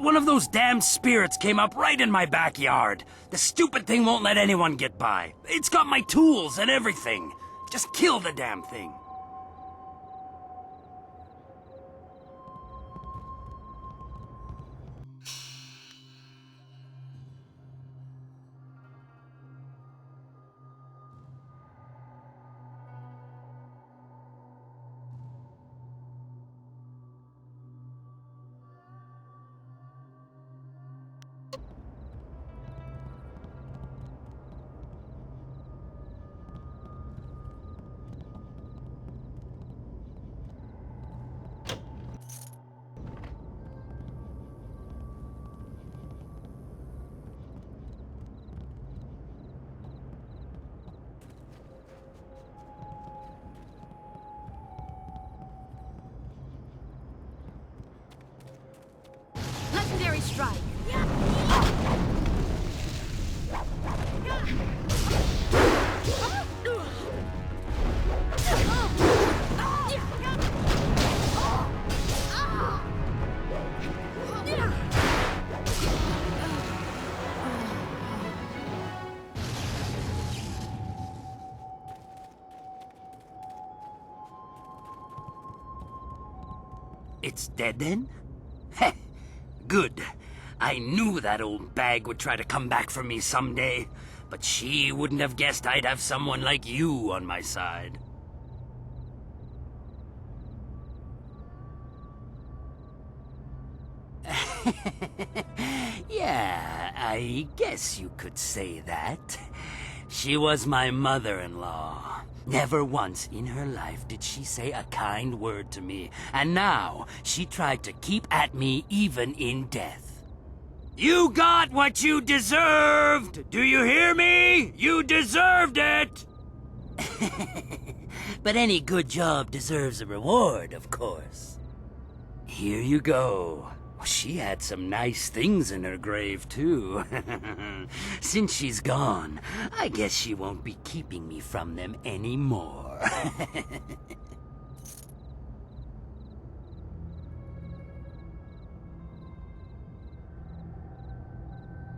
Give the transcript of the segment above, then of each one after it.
One of those damn spirits came up right in my backyard. The stupid thing won't let anyone get by. It's got my tools and everything. Just kill the damn thing. Legendary strike. It's dead then? Heh. Good. I knew that old bag would try to come back for me someday, but she wouldn't have guessed I'd have someone like you on my side. Yeah, I guess you could say that. She was my mother-in-law. Never once in her life did she say a kind word to me, and now she tried to keep at me even in death. You got what you deserved! Do you hear me? You deserved it! But any good job deserves a reward, of course. Here you go. She had some nice things in her grave, too. Since she's gone, I guess she won't be keeping me from them anymore.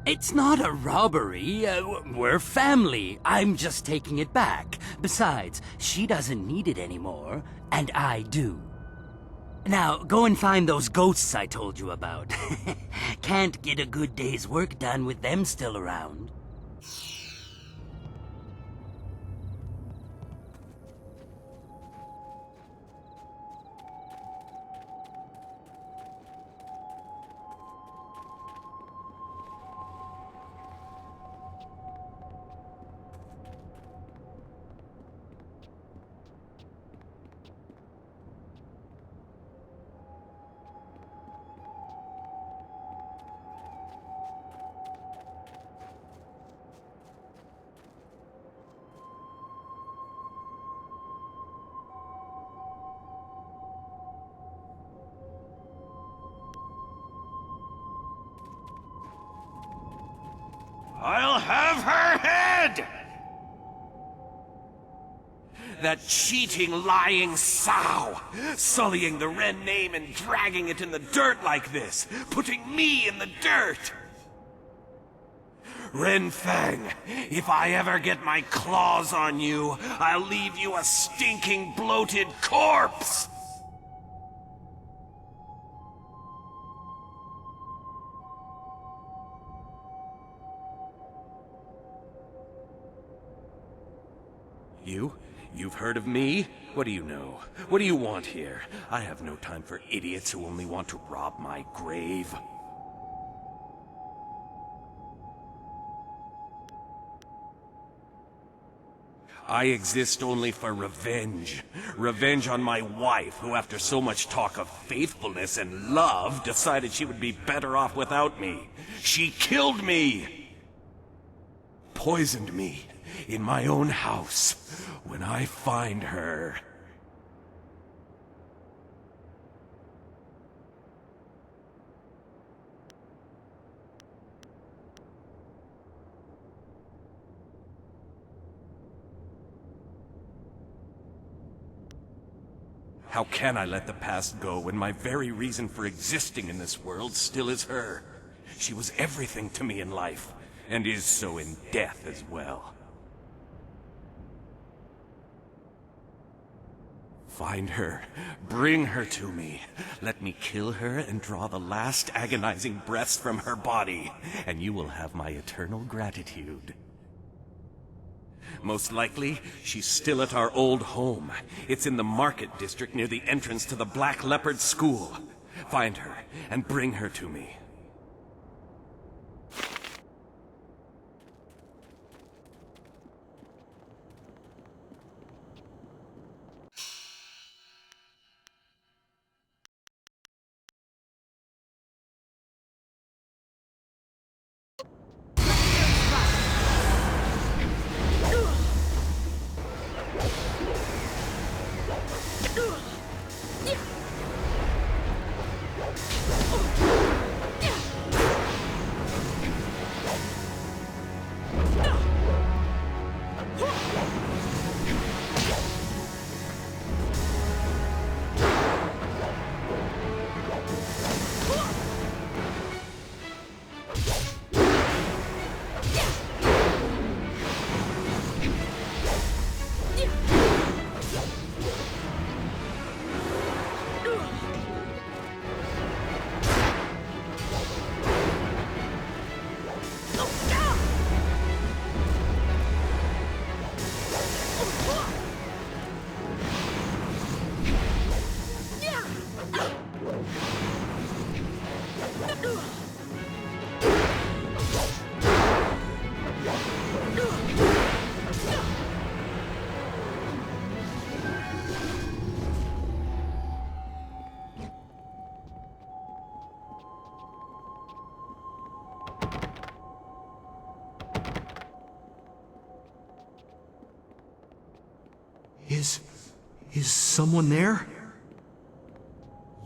It's not a robbery. We're family. I'm just taking it back. Besides, she doesn't need it anymore, and I do. Now, go and find those ghosts I told you about. Can't get a good day's work done with them still around. I'll have her head! That cheating, lying sow, sullying the Ren name and dragging it in the dirt like this, putting me in the dirt. Ren Fang, if I ever get my claws on you, I'll leave you a stinking, bloated corpse! You've heard of me? What do you know? What do you want here? I have no time for idiots who only want to rob my grave. I exist only for revenge. Revenge on my wife, who after so much talk of faithfulness and love, decided she would be better off without me. She killed me! Poisoned me in my own house. When I find her... How can I let the past go when my very reason for existing in this world still is her? She was everything to me in life, and is so in death as well. Find her. Bring her to me. Let me kill her and draw the last agonizing breaths from her body, and you will have my eternal gratitude. Most likely, she's still at our old home. It's in the market district near the entrance to the Black Leopard School. Find her and bring her to me. Is someone there?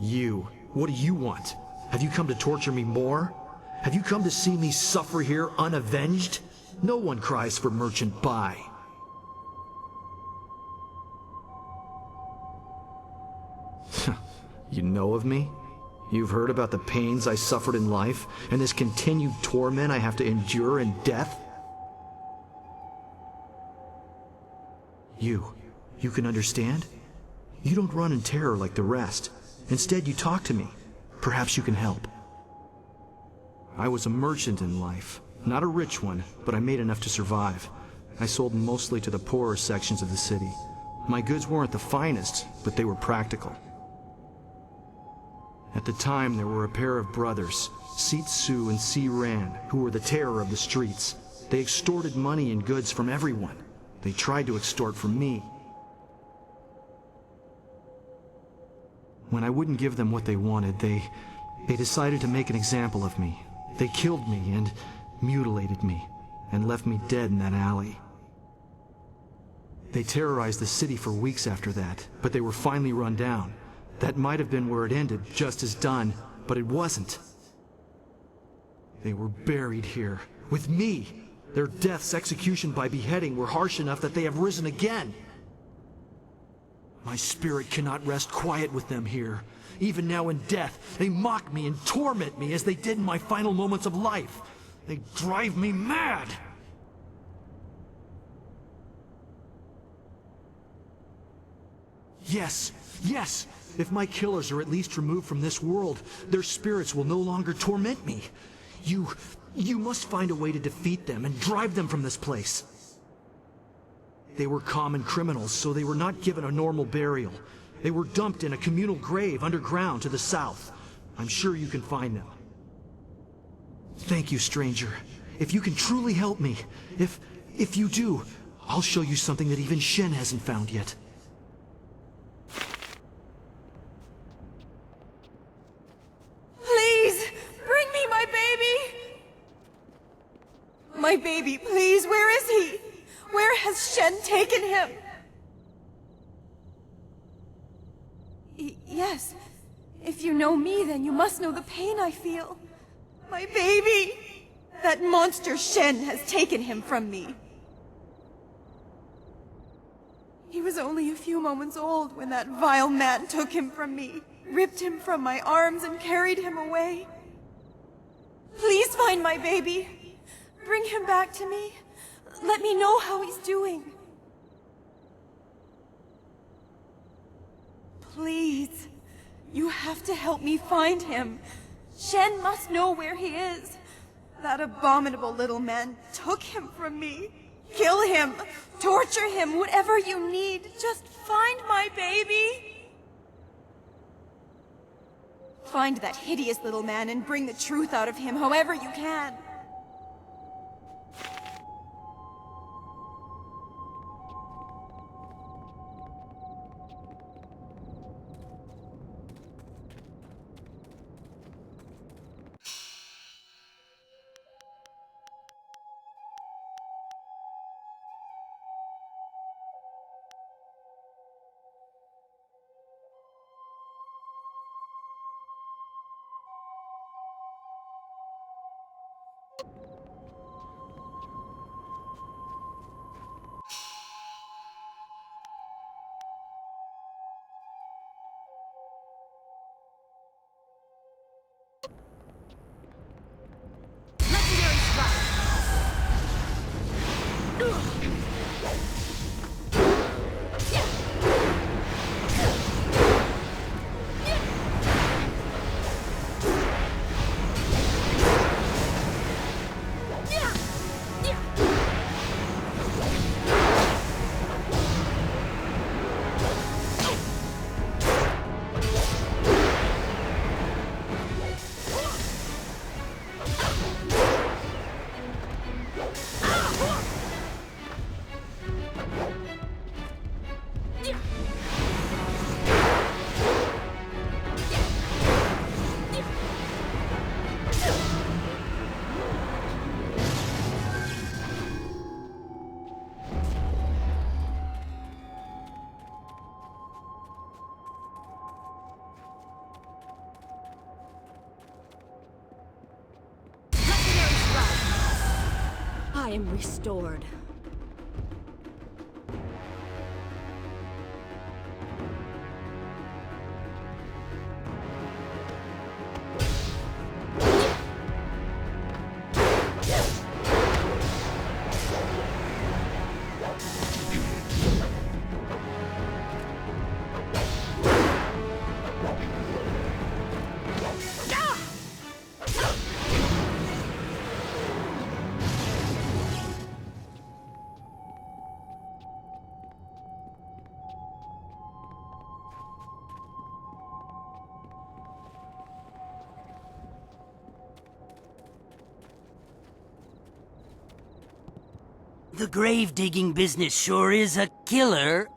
You. What do you want? Have you come to torture me more? Have you come to see me suffer here unavenged? No one cries for merchant buy. You know of me? You've heard about the pains I suffered in life, and this continued torment I have to endure in death? You can understand? You don't run in terror like the rest. Instead, you talk to me. Perhaps you can help. I was a merchant in life. Not a rich one, but I made enough to survive. I sold mostly to the poorer sections of the city. My goods weren't the finest, but they were practical. At the time, there were a pair of brothers, Seet Su and Si Ran, who were the terror of the streets. They extorted money and goods from everyone. They tried to extort from me. When I wouldn't give them what they wanted, they decided to make an example of me. They killed me and mutilated me, and left me dead in that alley. They terrorized the city for weeks after that, but they were finally run down. That might have been where it ended, just as done, but it wasn't. They were buried here, with me. Their deaths, execution by beheading, were harsh enough that they have risen again. My spirit cannot rest quiet with them here. Even now in death, they mock me and torment me as they did in my final moments of life. They drive me mad! Yes! If my killers are at least removed from this world, their spirits will no longer torment me. You must find a way to defeat them and drive them from this place. They were common criminals, so they were not given a normal burial. They were dumped in a communal grave underground to the south. I'm sure you can find them. Thank you, stranger. If you can truly help me, if you do, I'll show you something that even Shen hasn't found yet. Please, bring me my baby! My baby, please, where is he? Where has Shen taken him? Yes. If you know me, then you must know the pain I feel. My baby! That monster Shen has taken him from me. He was only a few moments old when that vile man took him from me, ripped him from my arms, and carried him away. Please find my baby. Bring him back to me. Let me know how he's doing. Please. You have to help me find him. Shen must know where he is. That abominable little man took him from me. Kill him. Torture him. Whatever you need. Just find my baby. Find that hideous little man and bring the truth out of him however you can. Legendary strike. I am restored. The grave-digging business sure is a killer.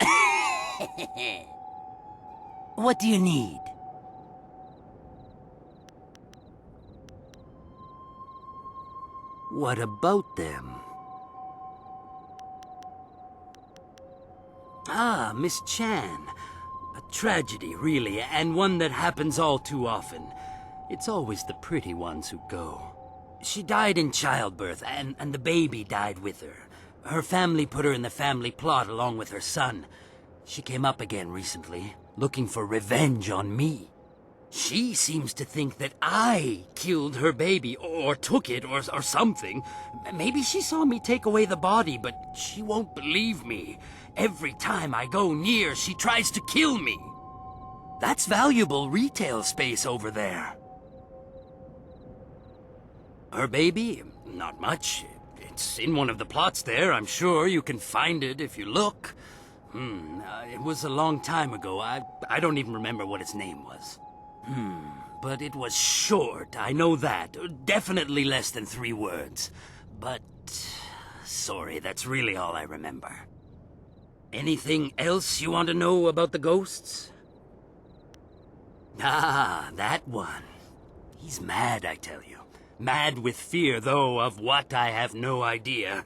What do you need? What about them? Ah, Miss Chan. A tragedy, really, and one that happens all too often. It's always the pretty ones who go. She died in childbirth, and the baby died with her. Her family put her in the family plot along with her son. She came up again recently, looking for revenge on me. She seems to think that I killed her baby, or took it, or something. Maybe she saw me take away the body, but she won't believe me. Every time I go near, she tries to kill me. That's valuable retail space over there. Her baby? Not much. It's in one of the plots there, I'm sure. You can find it if you look. It was a long time ago. I don't even remember what its name was. But it was short, I know that. Definitely less than 3 words. But... sorry, that's really all I remember. Anything else you want to know about the ghosts? Ah, that one. He's mad, I tell you. Mad with fear, though, of what I have no idea.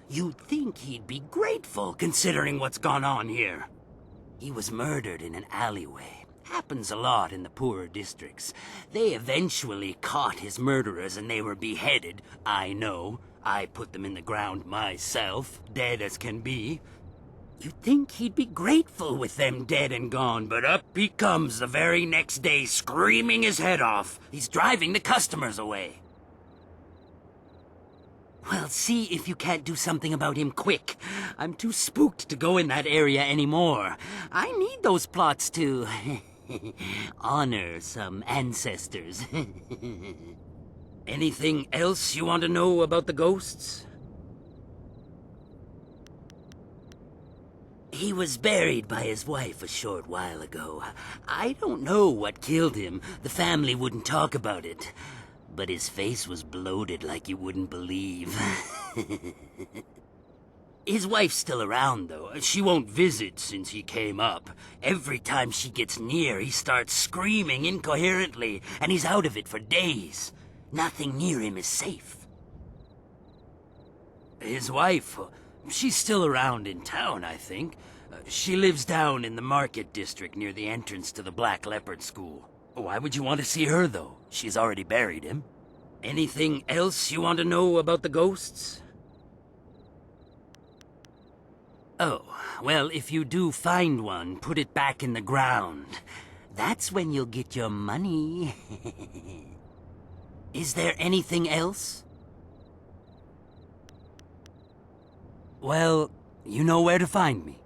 You'd think he'd be grateful, considering what's gone on here. He was murdered in an alleyway. Happens a lot in the poorer districts. They eventually caught his murderers and they were beheaded. I know. I put them in the ground myself, dead as can be. You'd think he'd be grateful with them dead and gone, but up he comes the very next day, screaming his head off. He's driving the customers away. Well, see if you can't do something about him quick. I'm too spooked to go in that area anymore. I need those plots to honor some ancestors. Anything else you want to know about the ghosts? He was buried by his wife a short while ago. I don't know what killed him. The family wouldn't talk about it. But his face was bloated like you wouldn't believe. His wife's still around, though. She won't visit since he came up. Every time she gets near, he starts screaming incoherently, and he's out of it for days. Nothing near him is safe. His wife, she's still around in town, I think. She lives down in the market district near the entrance to the Black Leopard School. Why would you want to see her, though? She's already buried him. Anything else you want to know about the ghosts? Oh, well, if you do find one, put it back in the ground. That's when you'll get your money. Is there anything else? Well, you know where to find me.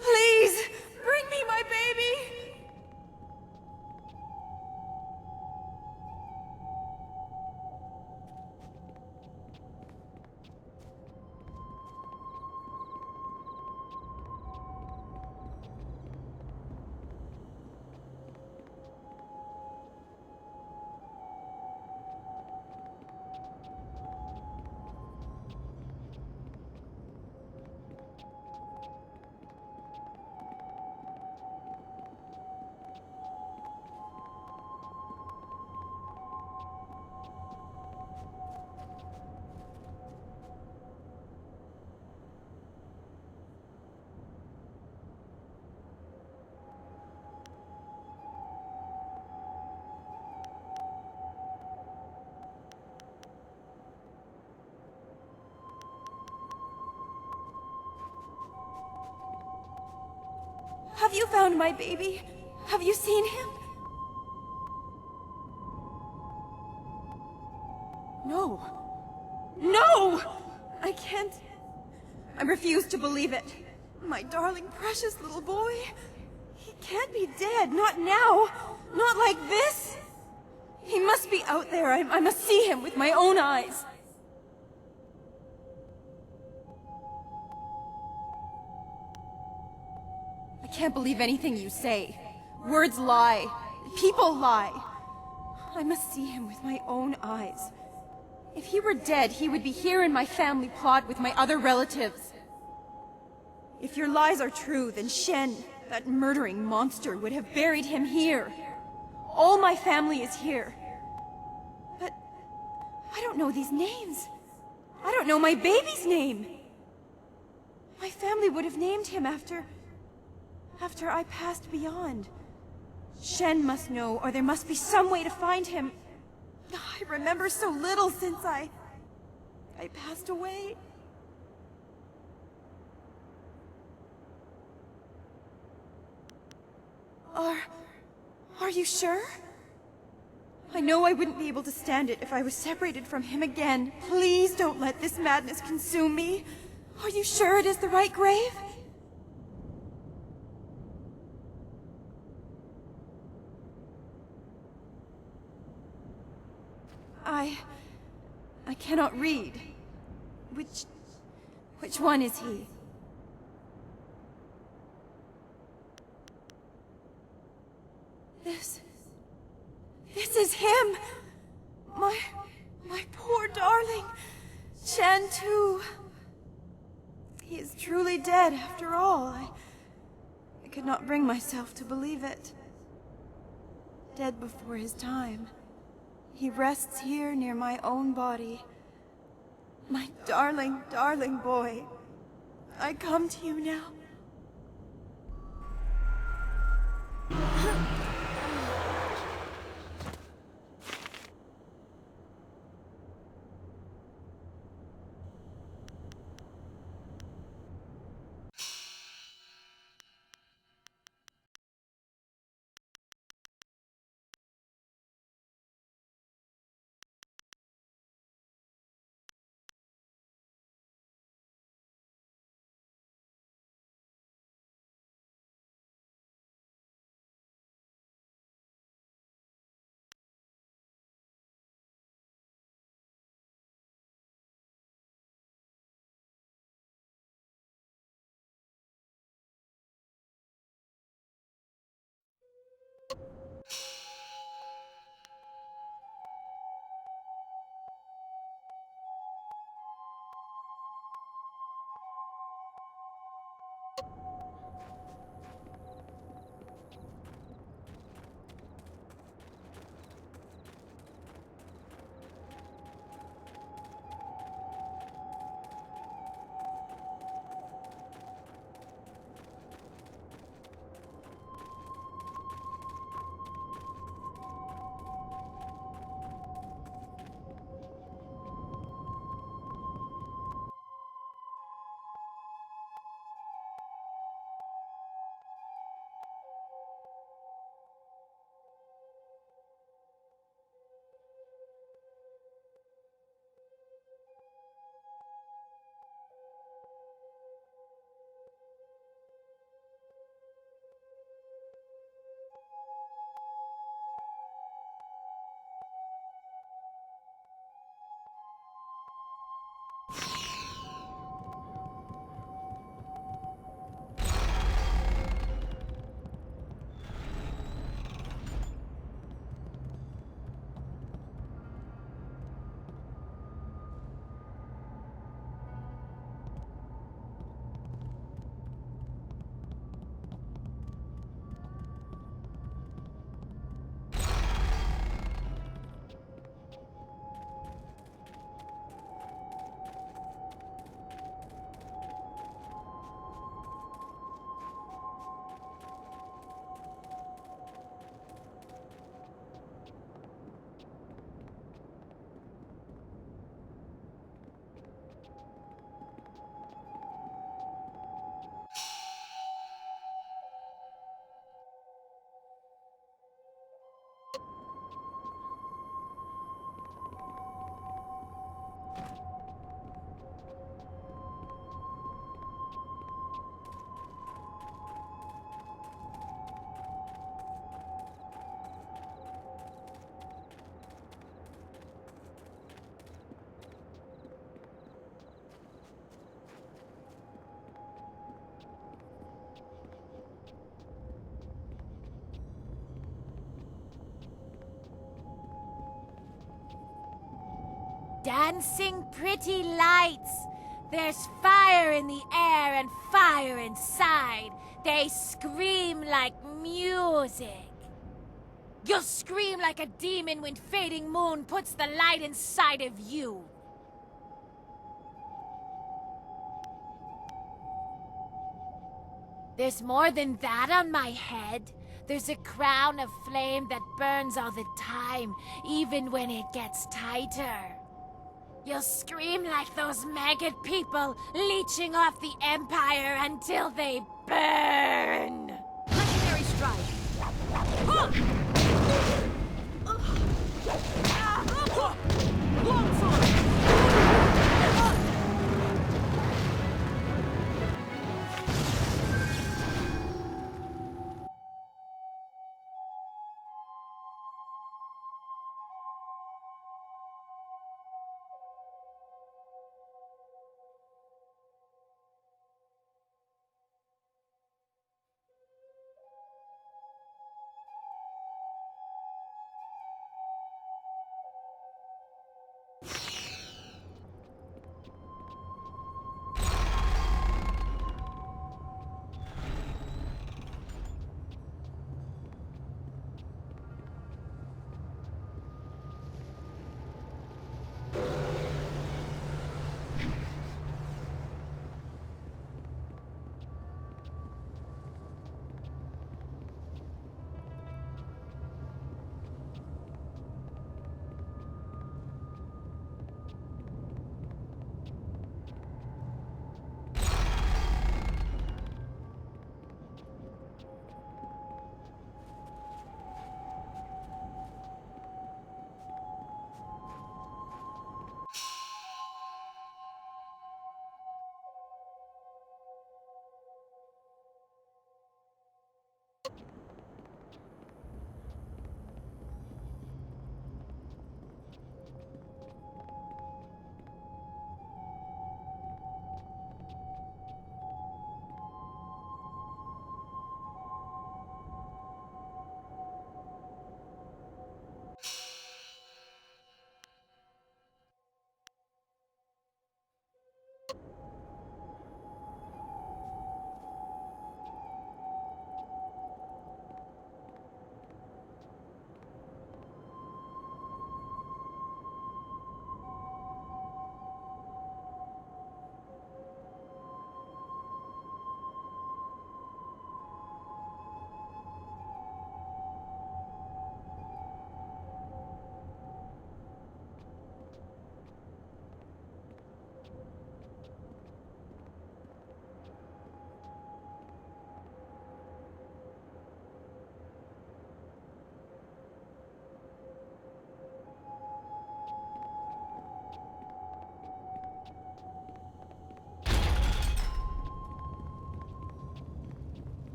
Please, bring me my baby! Have you found my baby? Have you seen him? No. No! I can't. I refuse to believe it. My darling, precious little boy. He can't be dead. Not now. Not like this. He must be out there. I must see him with my own eyes. I can't believe anything you say. Words lie. People lie. I must see him with my own eyes. If he were dead, he would be here in my family plot with my other relatives. If your lies are true, then Shen, that murdering monster, would have buried him here. All my family is here. But I don't know these names. I don't know my baby's name. My family would have named him after I passed beyond. Shen must know, or there must be some way to find him. I remember so little since I passed away. Are you sure? I know I wouldn't be able to stand it if I was separated from him again. Please don't let this madness consume me. Are you sure it is the right grave? I cannot read. Which one is he? This is him! My poor darling! Shen too. He is truly dead after all. I could not bring myself to believe it. Dead before his time. He rests here near my own body. My darling, darling boy. I come to you now. dancing pretty lights. There's fire in the air and fire inside. They scream like music. You'll scream like a demon when fading moon puts the light inside of you. There's more than that on my head. There's a crown of flame that burns all the time, even when it gets tighter. You'll scream like those maggot people leeching off the Empire until they burn. Legendary strike. Longsword.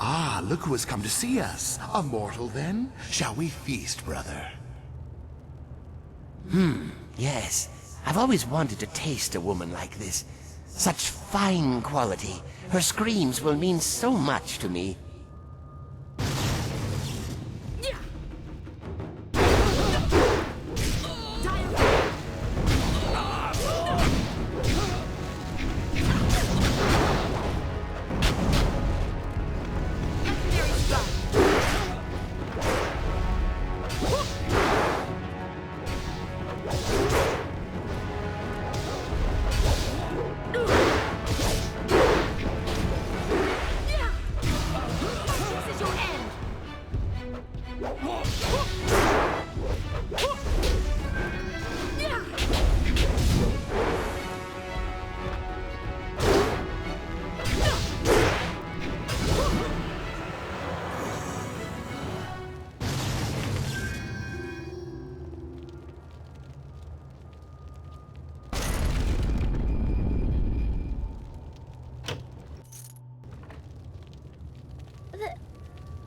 Ah, look who has come to see us. A mortal, then? Shall we feast, brother? Yes. I've always wanted to taste a woman like this. Such fine quality. Her screams will mean so much to me.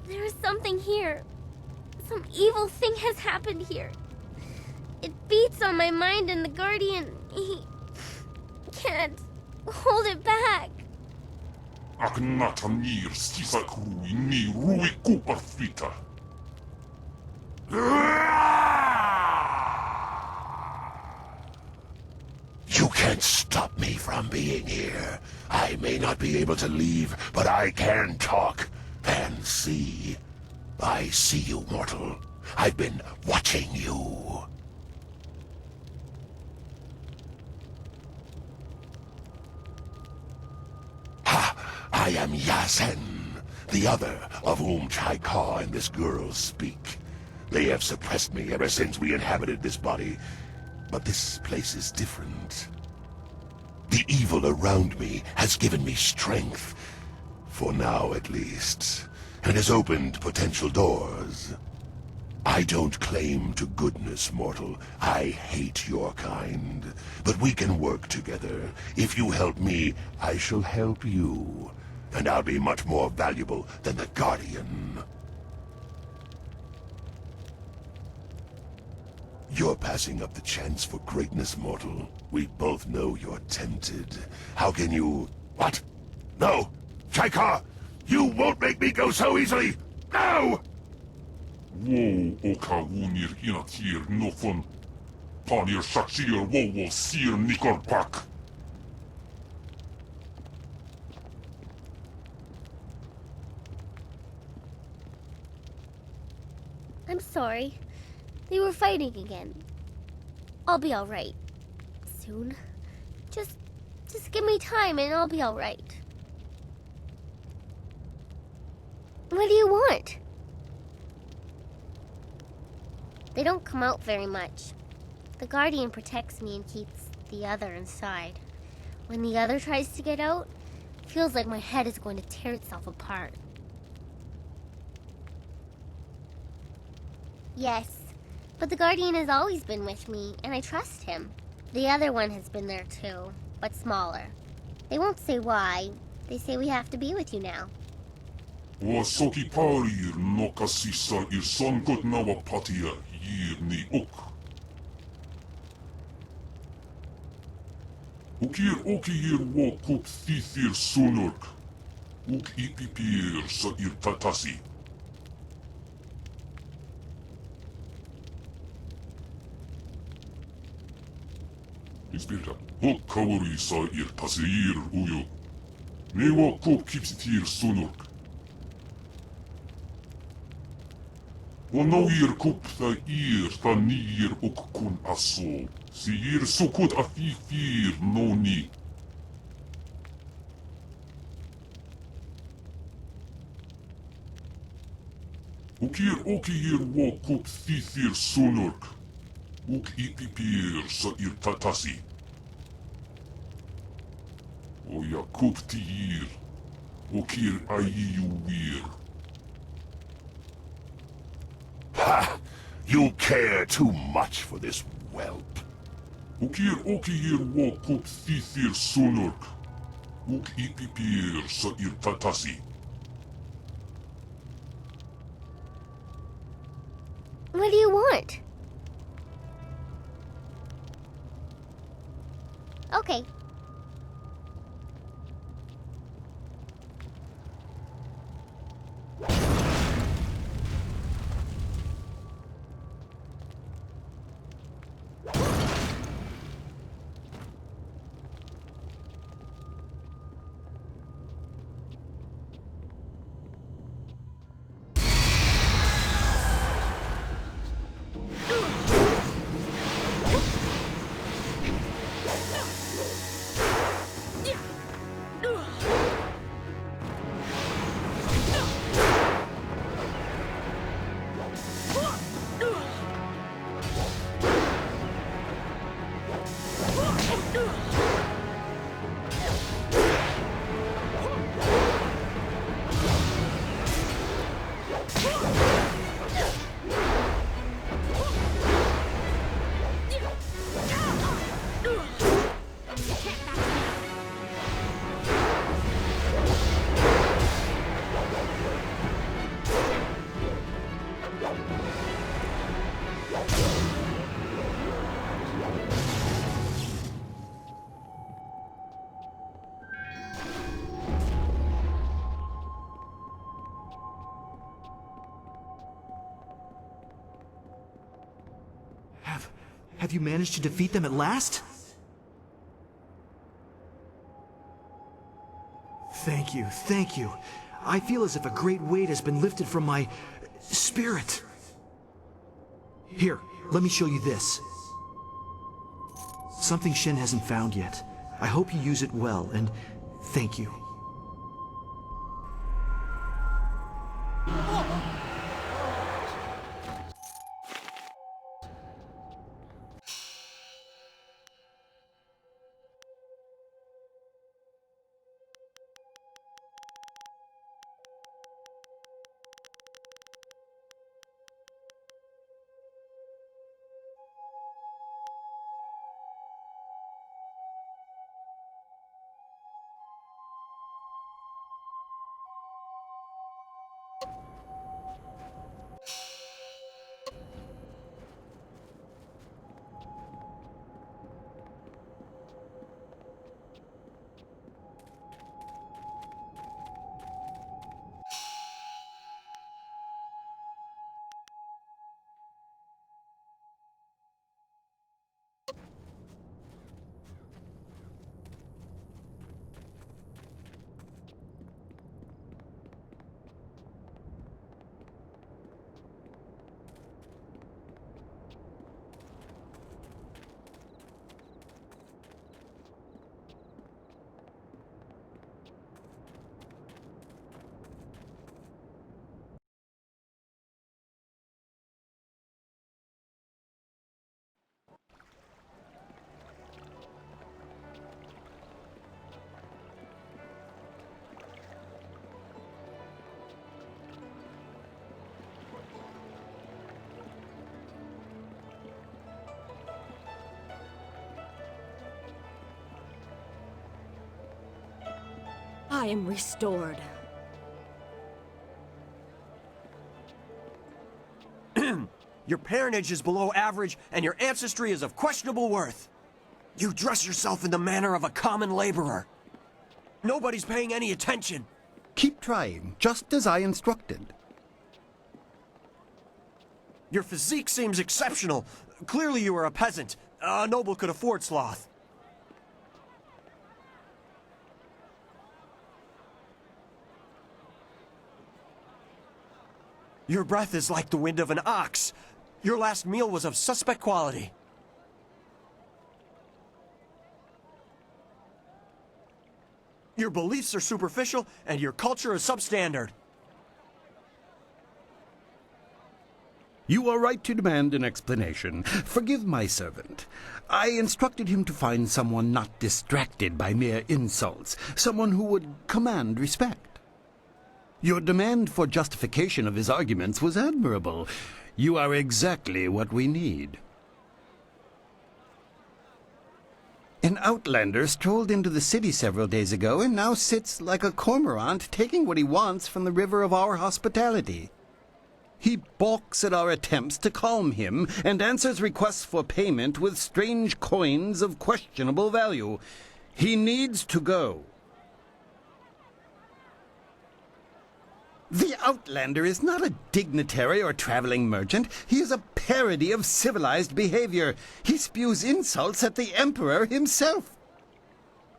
There is something here. Some evil thing has happened here. It beats on my mind, and the Guardian, he can't hold it back. Ak natanir stisak ruin ni rui kuparfita. You can't stop me from being here. I may not be able to leave, but I can talk and see. I see you, mortal. I've been watching you. Ha! I am Yasen, the other of whom Chaika and this girl speak. They have suppressed me ever since we inhabited this body. But this place is different. The evil around me has given me strength. For now, at least. And has opened potential doors. I don't claim to goodness, mortal. I hate your kind. But we can work together. If you help me, I shall help you. And I'll be much more valuable than the Guardian. You're passing up the chance for greatness, mortal. We both know you're tempted. How can you... What? No! Chaika! You won't make me go so easily! No! Wo oka wunir hinatir nofun. Panir shakshir wo sir nikor pak. I'm sorry. They were fighting again. I'll be alright. Soon. Just give me time and I'll be alright. What do you want? They don't come out very much. The Guardian protects me and keeps the other inside. When the other tries to get out, it feels like my head is going to tear itself apart. Yes, but the Guardian has always been with me, and I trust him. The other one has been there too, but smaller. They won't say why. They say we have to be with you now. Wasoki parir no kasisa ir sonkot nawa patia yir ni ok. Ukir okir wo kup thithir sunurk. Uk ipipir sa ir tatasi. Ispirta, hok kawari sa ir tasir uyo. Newa kup kipsitir sunurk. Onawir kup tha nir ok kun aso. Si ir sukut afifir no ni. Ukir okir wo kup thithir sunurk. Uk ipipir sa ir tatasi. Oya kup tiir. Okir ayiyu wir. Ha! You care too much for this whelp. Ukir okir wo kup thithir sunurk. Uk ipipir sa ir tatasi. What do you want? Okay. Have you managed to defeat them at last? Thank you, thank you. I feel as if a great weight has been lifted from my spirit. Here, let me show you this. Something Shen hasn't found yet. I hope you use it well, and thank you. I am restored. Your parentage is below average, and your ancestry is of questionable worth. You dress yourself in the manner of a common laborer. Nobody's paying any attention. Keep trying, just as I instructed. Your physique seems exceptional. Clearly you are a peasant. A noble could afford sloth. Your breath is like the wind of an ox. Your last meal was of suspect quality. Your beliefs are superficial, and your culture is substandard. You are right to demand an explanation. Forgive my servant. I instructed him to find someone not distracted by mere insults, someone who would command respect. Your demand for justification of his arguments was admirable. You are exactly what we need. An outlander strolled into the city several days ago and now sits like a cormorant taking what he wants from the river of our hospitality. He balks at our attempts to calm him and answers requests for payment with strange coins of questionable value. He needs to go. The Outlander is not a dignitary or traveling merchant. He is a parody of civilized behavior. He spews insults at the Emperor himself.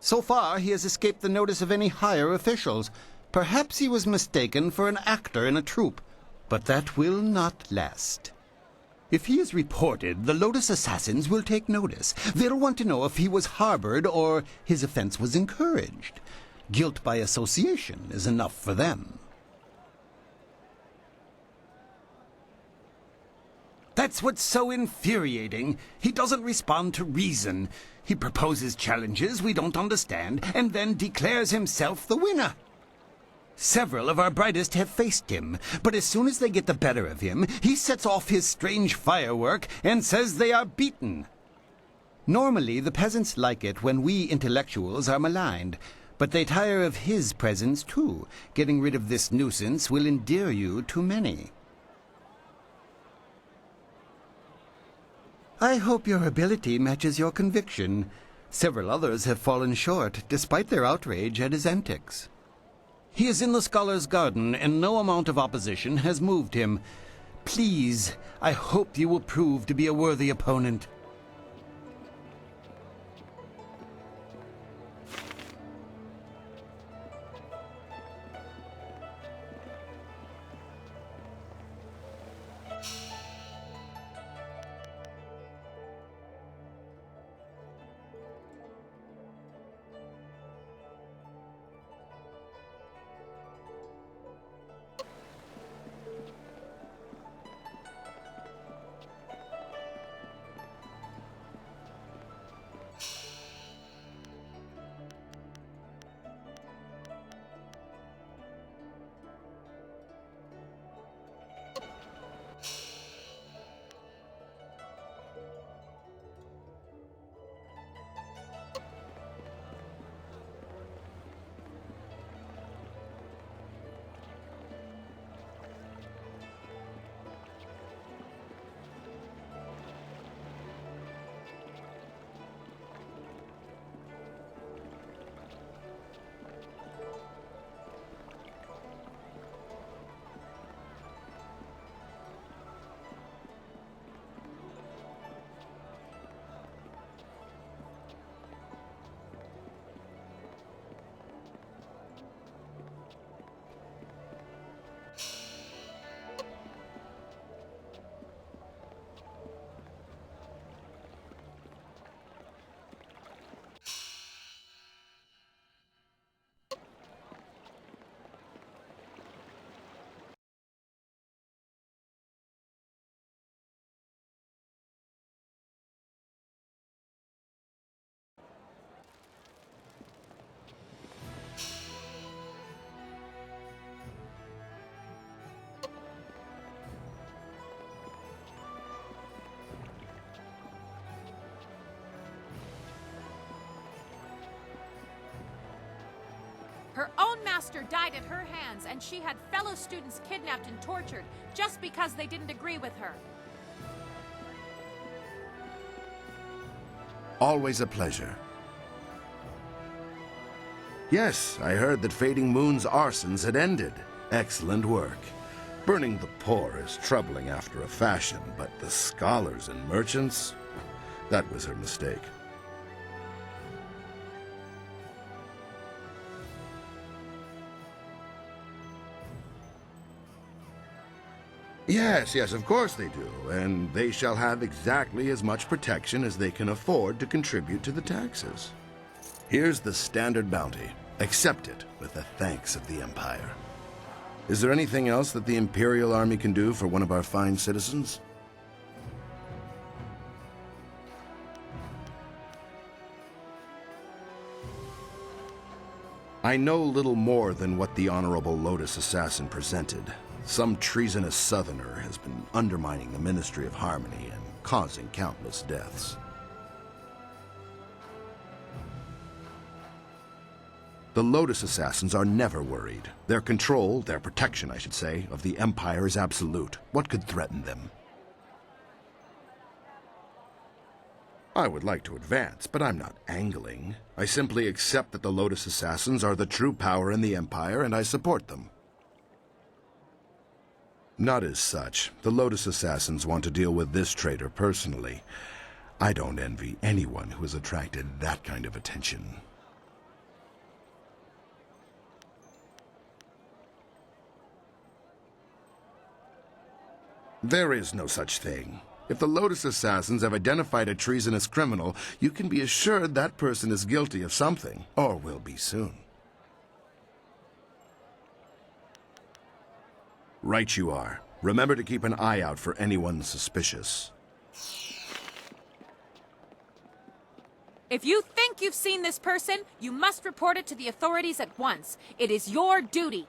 So far, he has escaped the notice of any higher officials. Perhaps he was mistaken for an actor in a troupe, but that will not last. If he is reported, the Lotus Assassins will take notice. They'll want to know if he was harbored or his offense was encouraged. Guilt by association is enough for them. That's what's so infuriating. He doesn't respond to reason. He proposes challenges we don't understand, and then declares himself the winner. Several of our brightest have faced him, but as soon as they get the better of him, he sets off his strange firework and says they are beaten. Normally, the peasants like it when we intellectuals are maligned, but they tire of his presence too. Getting rid of this nuisance will endear you to many. I hope your ability matches your conviction. Several others have fallen short, despite their outrage at his antics. He is in the Scholar's Garden, and no amount of opposition has moved him. Please, I hope you will prove to be a worthy opponent. master died at her hands, and she had fellow students kidnapped and tortured just because they didn't agree with her. Always a pleasure. Yes, I heard that Fading Moon's arsons had ended. Excellent work. Burning the poor is troubling after a fashion, but the scholars and merchants? That was her mistake. Yes, yes, of course they do, and they shall have exactly as much protection as they can afford to contribute to the taxes. Here's the standard bounty. Accept it with the thanks of the Empire. Is there anything else that the Imperial Army can do for one of our fine citizens? I know little more than what the Honorable Lotus Assassin presented. Some treasonous Southerner has been undermining the Ministry of Harmony and causing countless deaths. The Lotus Assassins are never worried. Their control, their protection, I should say, of the Empire is absolute. What could threaten them? I would like to advance, but I'm not angling. I simply accept that the Lotus Assassins are the true power in the Empire, and I support them. Not as such. The Lotus Assassins want to deal with this traitor personally. I don't envy anyone who has attracted that kind of attention. There is no such thing. If the Lotus Assassins have identified a treasonous criminal, you can be assured that person is guilty of something, or will be soon. Right you are. Remember to keep an eye out for anyone suspicious. If you think you've seen this person, you must report it to the authorities at once. It is your duty.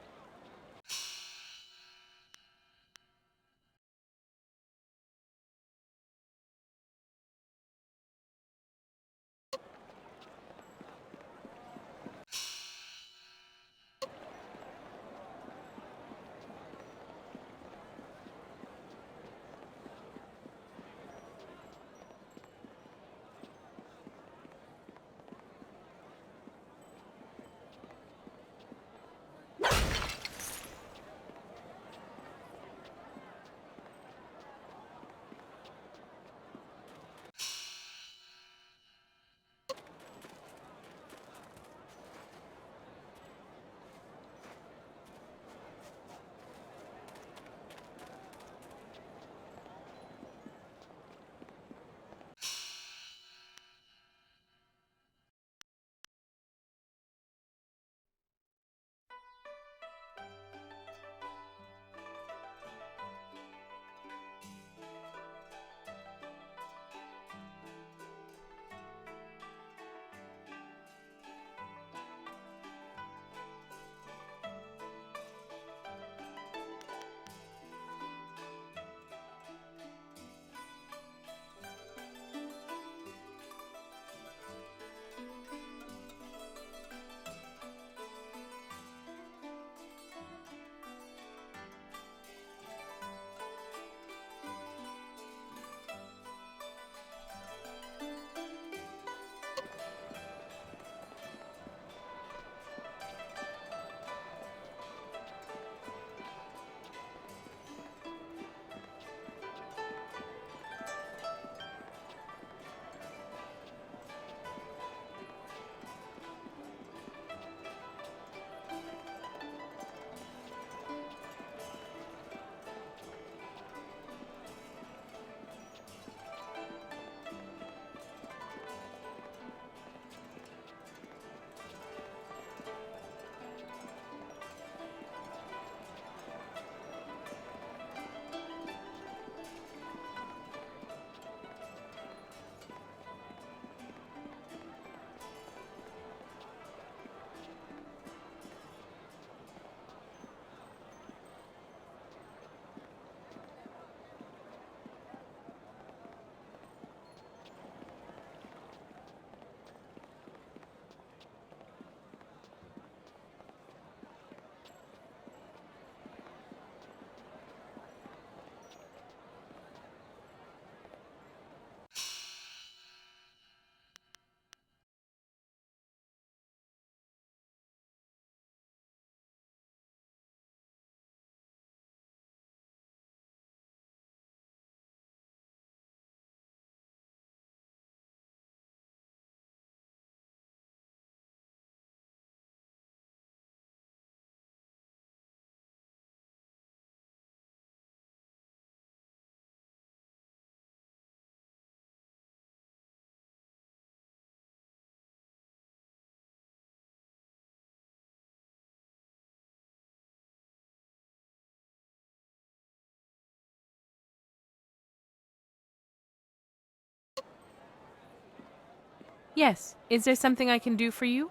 Yes. Is there something I can do for you?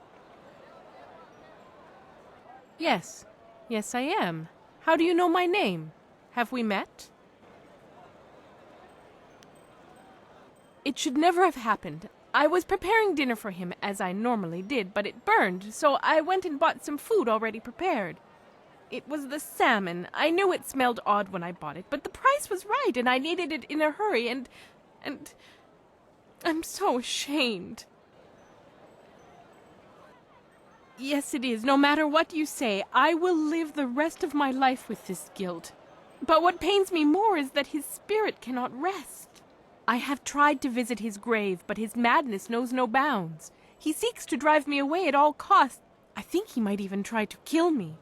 Yes. Yes, I am. How do you know my name? Have we met? It should never have happened. I was preparing dinner for him, as I normally did, but it burned, so I went and bought some food already prepared. It was the salmon. I knew it smelled odd when I bought it, but the price was right, and I needed it in a hurry, and I'm so ashamed. Yes, it is. No matter what you say, I will live the rest of my life with this guilt. But what pains me more is that his spirit cannot rest. I have tried to visit his grave, but his madness knows no bounds. He seeks to drive me away at all costs. I think he might even try to kill me.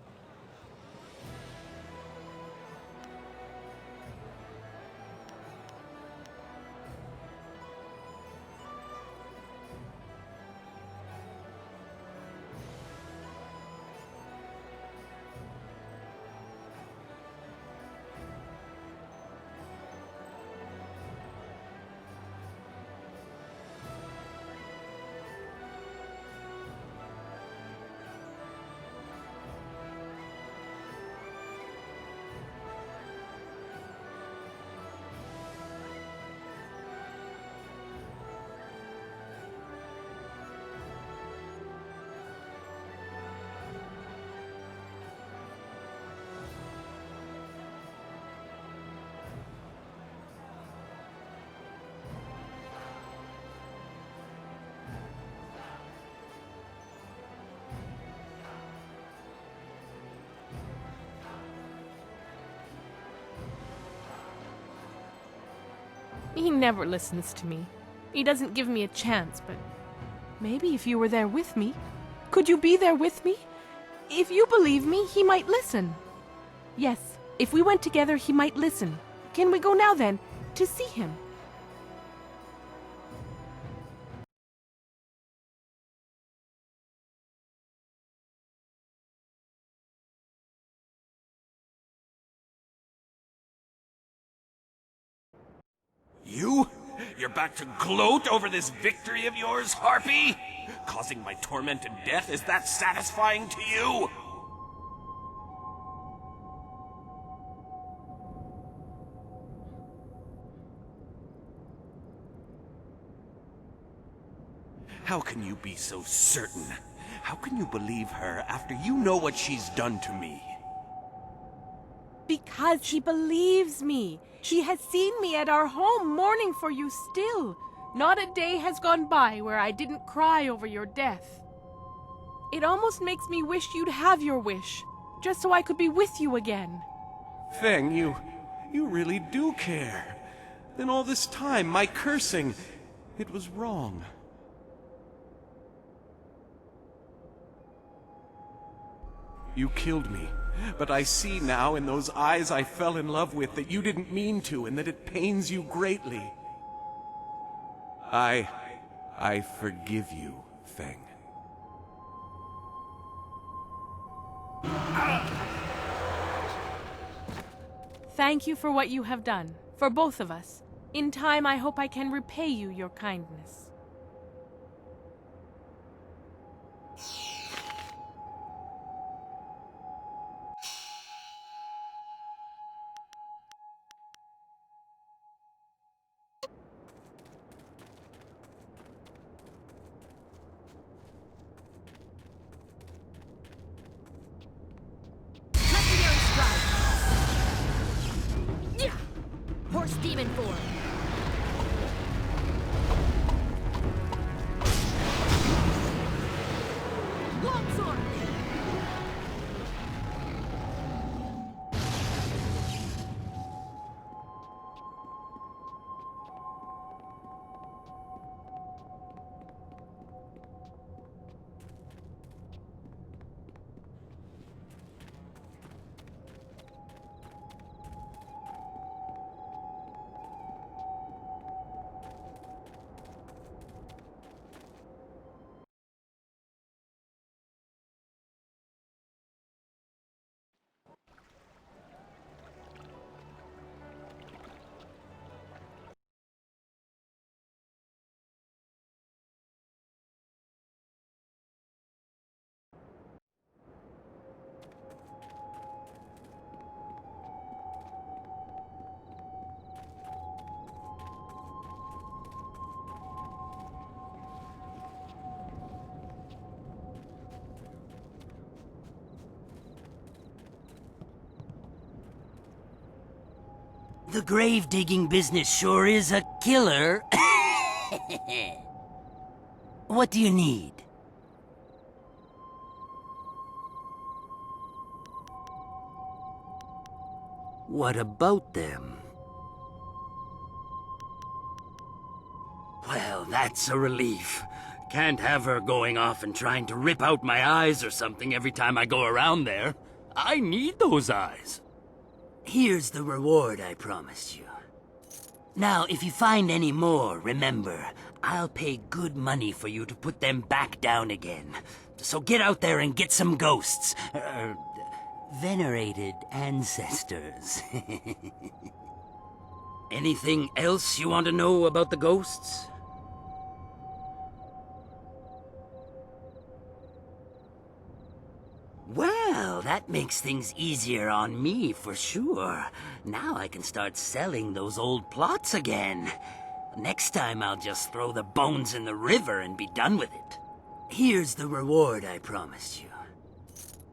He never listens to me. He doesn't give me a chance, but maybe if you were there with me. Could you be there with me? If you believe me, he might listen. Yes, if we went together, he might listen. Can we go now then, to see him? You? You're back to gloat over this victory of yours, Harpy? Causing my torment and death, is that satisfying to you? How can you be so certain? How can you believe her after you know what she's done to me? Because she believes me. She has seen me at our home mourning for you still. Not a day has gone by where I didn't cry over your death. It almost makes me wish you'd have your wish, just so I could be with you again. Feng, you really do care. Then all this time, my cursing, it was wrong. You killed me, but I see now in those eyes I fell in love with that you didn't mean to and that it pains you greatly. I forgive you, Feng. Thank you for what you have done, for both of us. In time, I hope I can repay you your kindness. Legendary strike! Yeah! Horse demon form! Longsword! The grave-digging business sure is a killer. What do you need? What about them? Well, that's a relief. Can't have her going off and trying to rip out my eyes or something every time I go around there. I need those eyes. Here's the reward I promised you. Now, if you find any more, remember, I'll pay good money for you to put them back down again. So get out there and get some ghosts. Venerated ancestors. Anything else you want to know about the ghosts? Well, that makes things easier on me for sure. Now I can start selling those old plots again. Next time I'll just throw the bones in the river and be done with it. Here's the reward I promised you.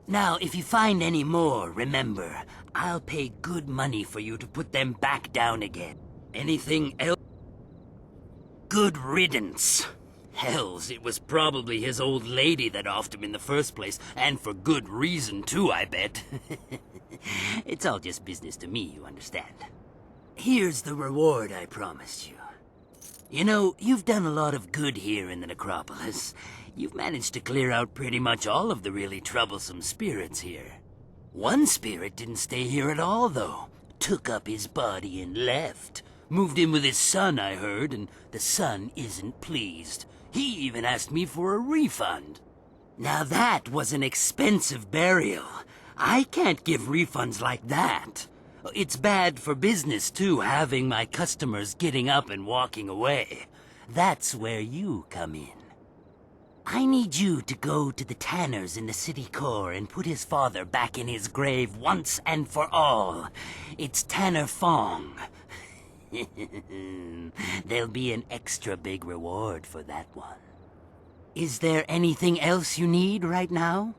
Now, if you find any more, remember, I'll pay good money for you to put them back down again. Anything else? Good riddance. Hells, it was probably his old lady that offed him in the first place, and for good reason too, I bet. It's all just business to me, you understand. Here's the reward I promised you. You know, you've done a lot of good here in the necropolis. You've managed to clear out pretty much all of the really troublesome spirits here. One spirit didn't stay here at all, though. Took up his body and left. Moved in with his son, I heard, and the son isn't pleased. He even asked me for a refund. Now that was an expensive burial. I can't give refunds like that. It's bad for business, too, having my customers getting up and walking away. That's where you come in. I need you to go to the tanners in the city core and put his father back in his grave once and for all. It's Tanner Fong. There'll be an extra big reward for that one. Is there anything else you need right now?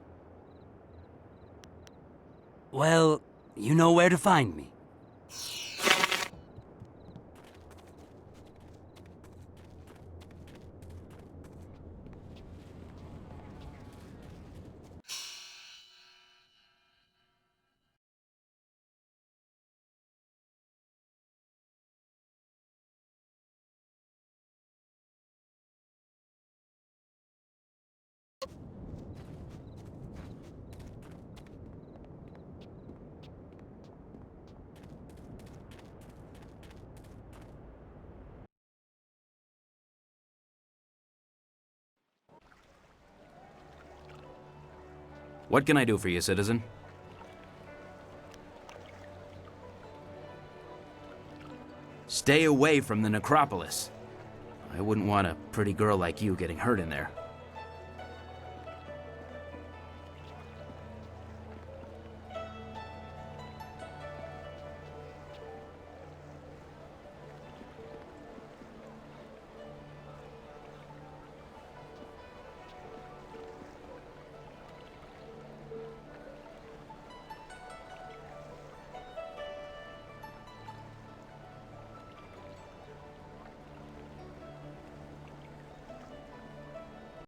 Well, you know where to find me. What can I do for you, citizen? Stay away from the necropolis. I wouldn't want a pretty girl like you getting hurt in there.